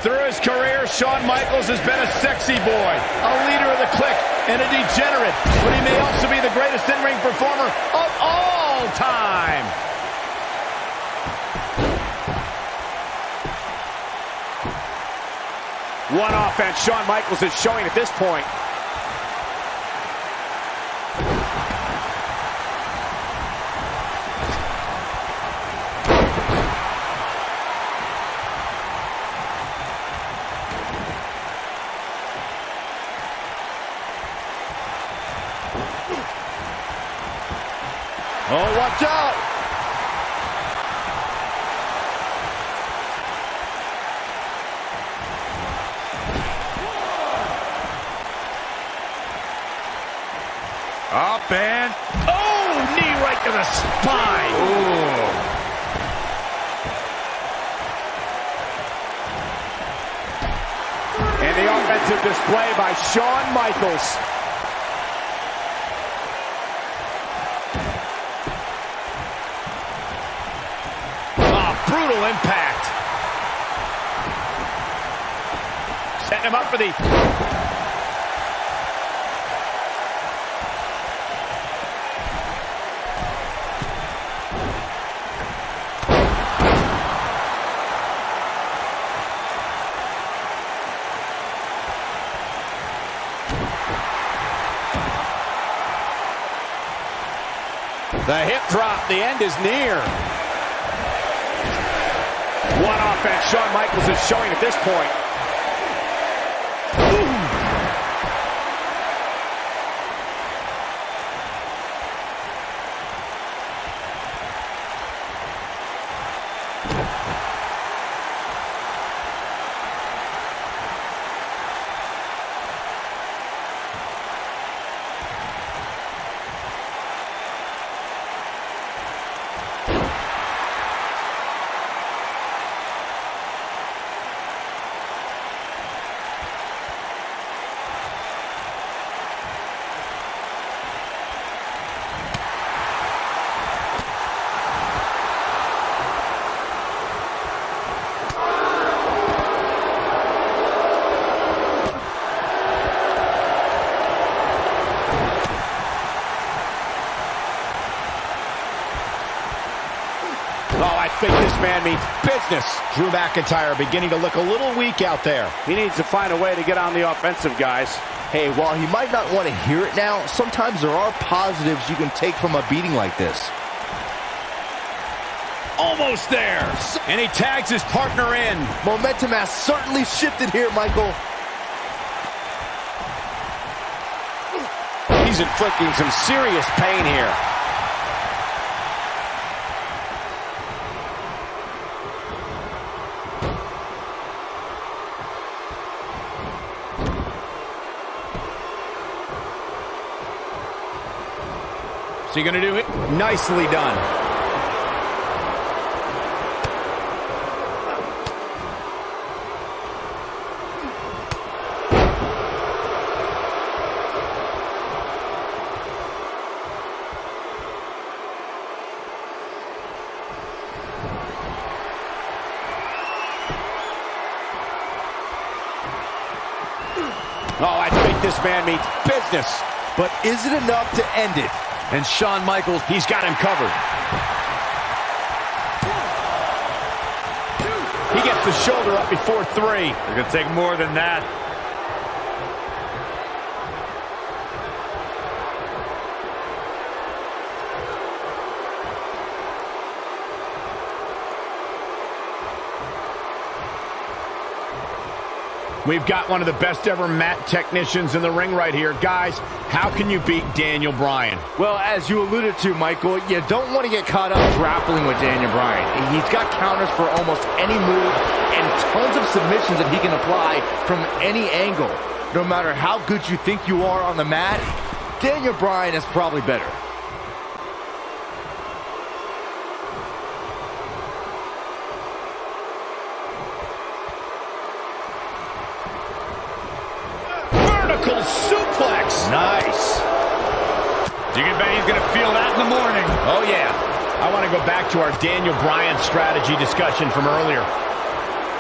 Through his career, Shawn Michaels has been a sexy boy, a leader of the Clique, and a degenerate. But he may also be the greatest in-ring performer of all time. One offense Shawn Michaels is showing at this point. Oh, watch out! Up and... oh! Knee right to the spine! Ooh. And the offensive display by Shawn Michaels. Brutal impact. Setting him up for the... The hip drop. The end is near. One offense Shawn Michaels is showing at this point. I think this man means business. Drew McIntyre beginning to look a little weak out there. He needs to find a way to get on the offensive, guys. Hey, while he might not want to hear it now, sometimes there are positives you can take from a beating like this. Almost there. And he tags his partner in. Momentum has certainly shifted here, Michael. He's inflicting some serious pain here. Is he going to do it? Nicely done. Oh, I think this man means business. But is it enough to end it? And Shawn Michaels, he's got him covered. He gets the shoulder up before 3. It's going to take more than that. We've got one of the best ever mat technicians in the ring right here. Guys, how can you beat Daniel Bryan? Well, as you alluded to, Michael, you don't want to get caught up grappling with Daniel Bryan. He's got counters for almost any move and tons of submissions that he can apply from any angle. No matter how good you think you are on the mat, Daniel Bryan is probably better. Suplex. Nice. You can bet he's going to feel that in the morning. Oh, yeah. I want to go back to our Daniel Bryan strategy discussion from earlier.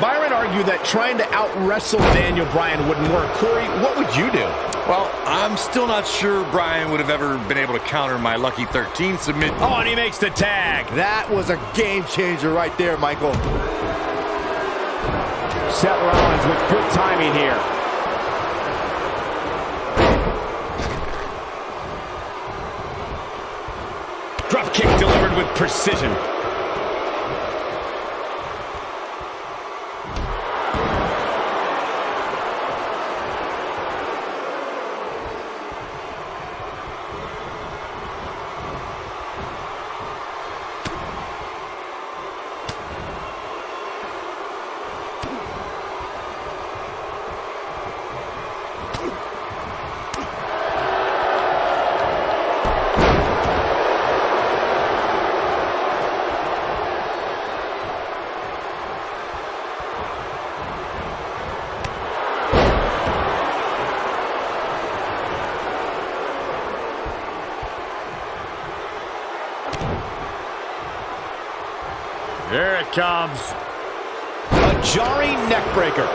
Byron argued that trying to out-wrestle Daniel Bryan wouldn't work. Corey, what would you do? Well, I'm still not sure Bryan would have ever been able to counter my Lucky 13 submit. Oh, and he makes the tag. That was a game changer right there, Michael. Seth Rollins with good timing here. Drop kick delivered with precision. Here it comes. A jarring neckbreaker.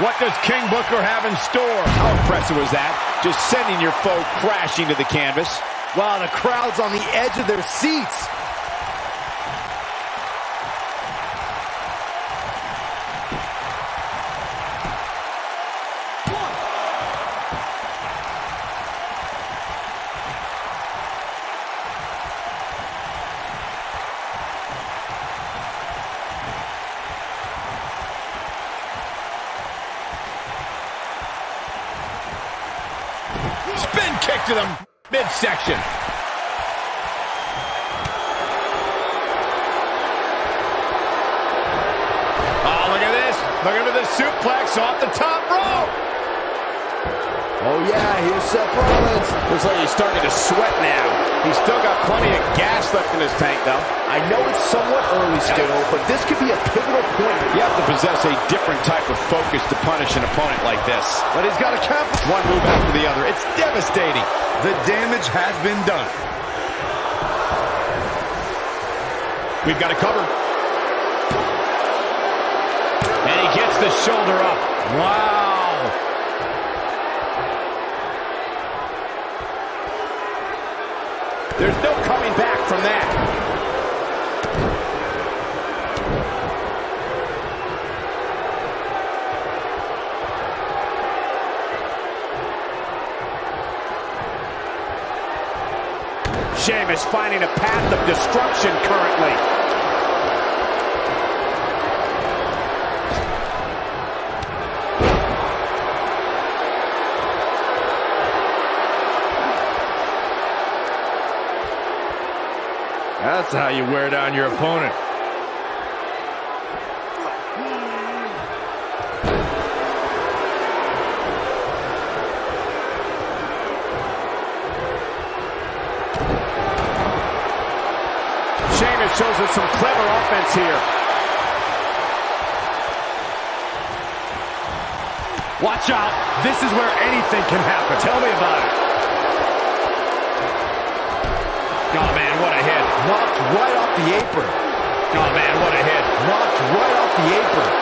What does King Booker have in store? How impressive was that? Just sending your foe crashing to the canvas. Wow, the crowd's on the edge of their seats. Spin kick to the midsection. Oh, look at this. Looking for the suplex off the top rope. Oh, yeah, here's Seth Rollins. Looks like he's starting to sweat now. He's still got plenty of gas left in his tank, though. I know it's somewhat early still, but this could be a pivotal point. You have to possess a different type of focus to punish an opponent like this. But he's got to capitalize. One move after the other. It's devastating. The damage has been done. We've got it covered. And he gets the shoulder up. Wow. There's no coming back from that. Sheamus finding a path of destruction currently. That's how you wear down your opponent. Sheamus shows us some clever offense here. Watch out. This is where anything can happen. Tell me about it. Oh, man, what a hit. Knocked right off the apron. Oh, man, what a hit. Knocked right off the apron.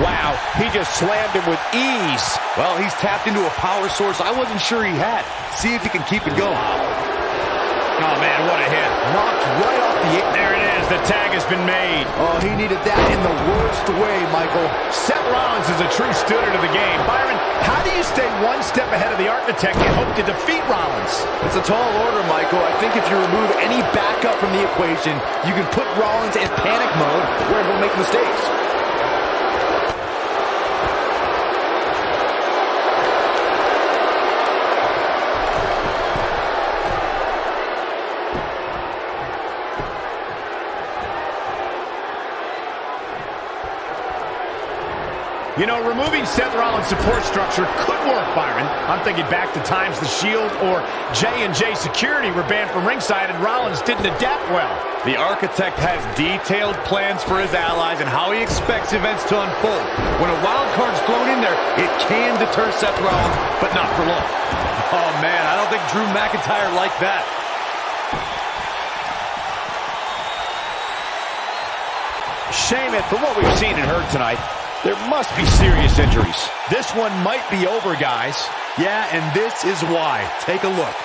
Wow, he just slammed him with ease. Well, he's tapped into a power source I wasn't sure he had. See if he can keep it going. Oh, man, what a hit. Knocked right off the apron. There it is. The tag has been made. Oh, he needed that in the worst way, Michael. Seth Rollins is a true student of the game. Byron, how do you stay one step ahead of the architect and hope to defeat Rollins? It's a tall order, Michael. I think if you remove any backup from the equation, you can put Rollins in panic mode where he'll make mistakes. You know, removing Seth Rollins' support structure could work, Byron. I'm thinking back to times the Shield or J&J Security were banned from ringside and Rollins didn't adapt well. The architect has detailed plans for his allies and how he expects events to unfold. When a wild card's thrown in there, it can deter Seth Rollins, but not for long. Oh, man, I don't think Drew McIntyre liked that. Sheamus, from what we've seen and heard tonight, there must be serious injuries. This one might be over, guys. Yeah, and this is why. Take a look.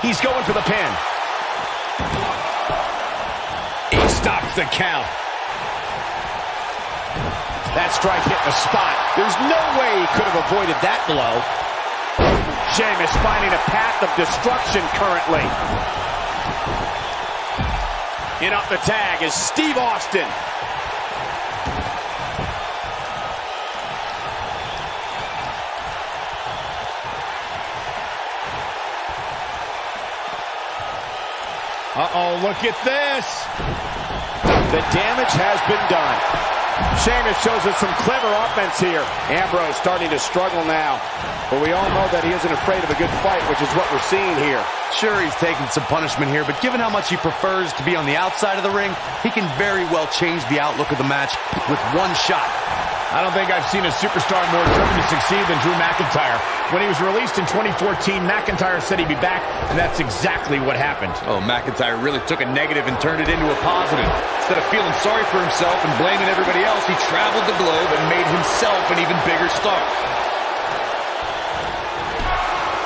He's going for the pin. He stops the count. That strike hit the spot. There's no way he could have avoided that blow. Sheamus finding a path of destruction currently. In off the tag is Steve Austin. Uh-oh, look at this. The damage has been done. Sheamus shows us some clever offense here. Ambrose starting to struggle now. But we all know that he isn't afraid of a good fight, which is what we're seeing here. Sure, he's taking some punishment here, but given how much he prefers to be on the outside of the ring, he can very well change the outlook of the match with one shot. I don't think I've seen a superstar more driven to succeed than Drew McIntyre. When he was released in 2014, McIntyre said he'd be back, and that's exactly what happened. Oh, McIntyre really took a negative and turned it into a positive. Instead of feeling sorry for himself and blaming everybody else, he traveled the globe and made himself an even bigger star.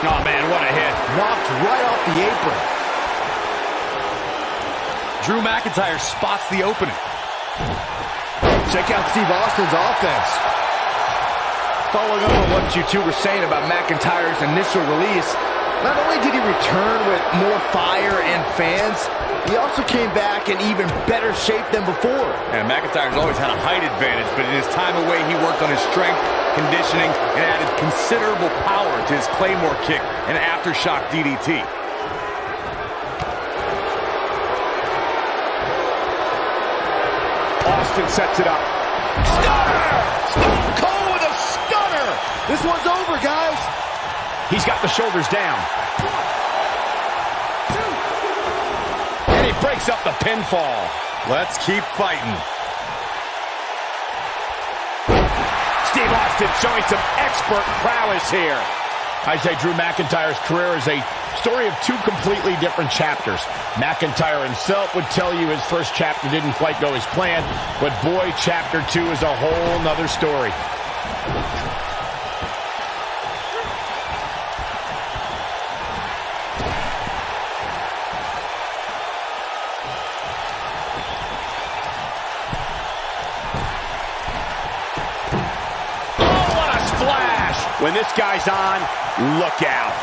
Oh, man, what a hit. Knocked right off the apron. Drew McIntyre spots the opening. Check out Steve Austin's offense. Following up on what you two were saying about McIntyre's initial release, not only did he return with more fire and fans, he also came back in even better shape than before. And McIntyre's always had a height advantage, but in his time away, he worked on his strength, conditioning, and added considerable power to his Claymore kick and aftershock DDT. Austin sets it up. Stunner! Stone Cold with a stunner! This one's over, guys. He's got the shoulders down. And he breaks up the pinfall. Let's keep fighting. Steve Austin showing some expert prowess here. I say Drew McIntyre's career is a story of two completely different chapters. McIntyre himself would tell you his first chapter didn't quite go as planned, but boy, chapter 2 is a whole nother story. When this guy's on, look out.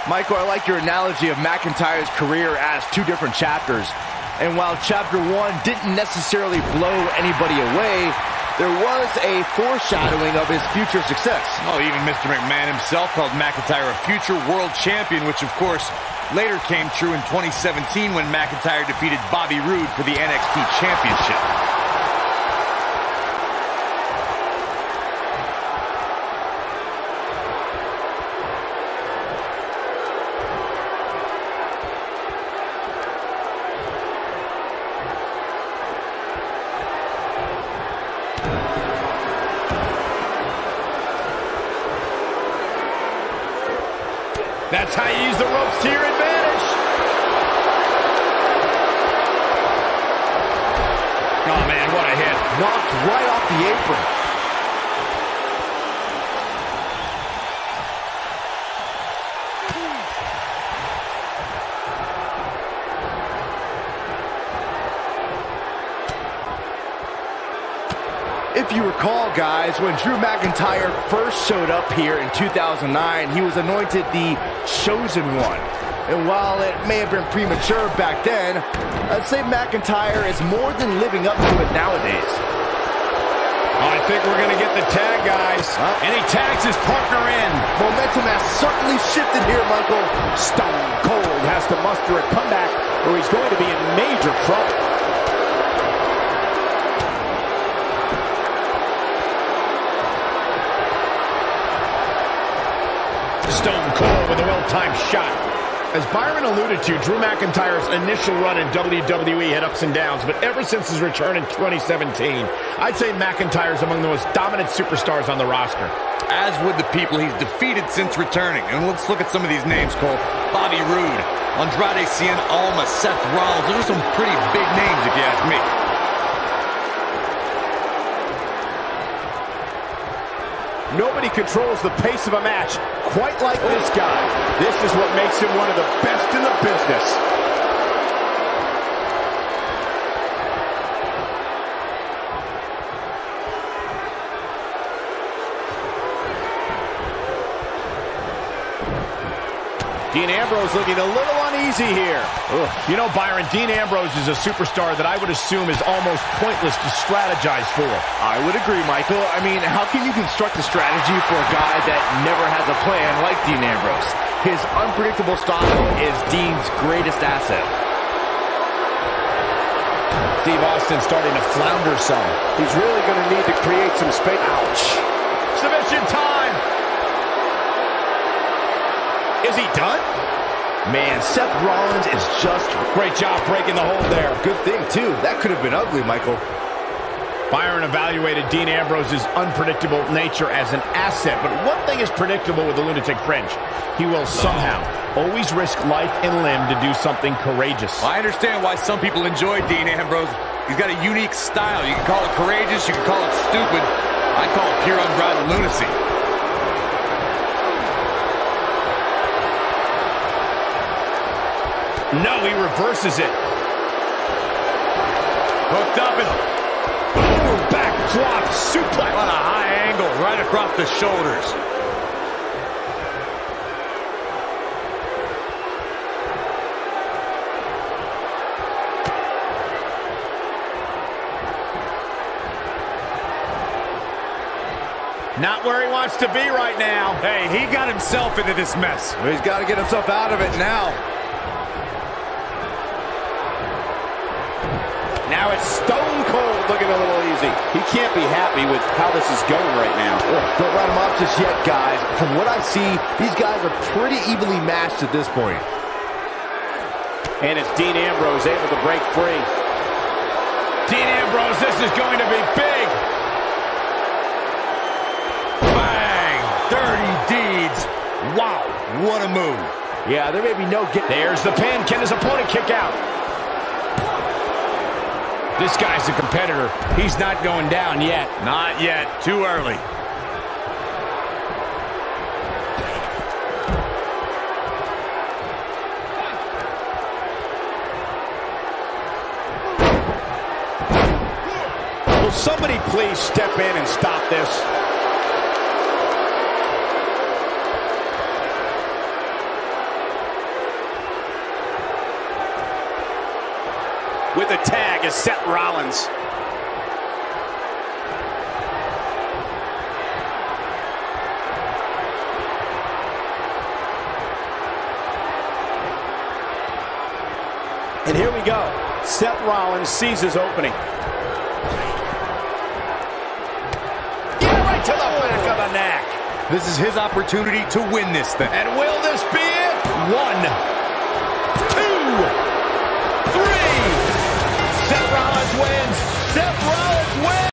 Michael, I like your analogy of McIntyre's career as two different chapters. And while chapter 1 didn't necessarily blow anybody away, there was a foreshadowing of his future success. Oh, even Mr. McMahon himself called McIntyre a future world champion, which of course later came true in 2017 when McIntyre defeated Bobby Roode for the NXT Championship. That's how you use the ropes to your advantage. man, what a hit. Knocked right off the apron. If you recall, guys, when Drew McIntyre first showed up here in 2009, he was anointed the Chosen One. And while it may have been premature back then, I'd say McIntyre is more than living up to it nowadays. I think we're going to get the tag, guys. And he tags his partner in. Momentum has certainly shifted here, Michael. Stone Cold has to muster a comeback or he's going to be in major trouble. Stone Cold with a well-timed shot. As Byron alluded to, Drew McIntyre's initial run in WWE had ups and downs, but ever since his return in 2017, I'd say McIntyre's among the most dominant superstars on the roster. As would the people he's defeated since returning. And let's look at some of these names, Cole. Bobby Roode, Andrade Cien Almas, Seth Rollins. Those are some pretty big names if you ask me. Nobody controls the pace of a match quite like this guy. This is what makes him one of the best in the business. Dean Ambrose looking a little uneasy here. You know, Byron, Dean Ambrose is a superstar that I would assume is almost pointless to strategize for. I would agree, Michael. I mean, how can you construct a strategy for a guy that never has a plan like Dean Ambrose? His unpredictable style is Dean's greatest asset. Steve Austin starting to flounder some. He's really going to need to create some space. Ouch. Submission time. Is he done? Man, Seth Rollins is just... Great job breaking the hold there. Good thing, too. That could have been ugly, Michael. Byron evaluated Dean Ambrose's unpredictable nature as an asset, but one thing is predictable with the Lunatic Fringe. He will somehow always risk life and limb to do something courageous. I understand why some people enjoy Dean Ambrose. He's got a unique style. You can call it courageous, you can call it stupid. I call it pure unbridled lunacy. No, he reverses it. Hooked up and backdrop suplex. on a high angle right across the shoulders. Not where he wants to be right now. Hey, he got himself into this mess. Well, he's got to get himself out of it now. Now it's Stone Cold looking a little easy. He can't be happy with how this is going right now. Don't write him off just yet, guys. From what I see, these guys are pretty evenly matched at this point. And it's Dean Ambrose able to break free. Dean Ambrose, this is going to be big. Bang! Dirty deeds. Wow, what a move. Yeah, there may be no get. There's the pin. Can his opponent kick out? This guy's a competitor. He's not going down yet. Not yet. Too early. Will somebody please step in and stop this? With a tag is Seth Rollins. And here we go. Seth Rollins sees his opening. Right to the back of the neck. This is his opportunity to win this thing. And will this be it? 1, 2, 3. Seth Rollins wins. Seth Rollins wins.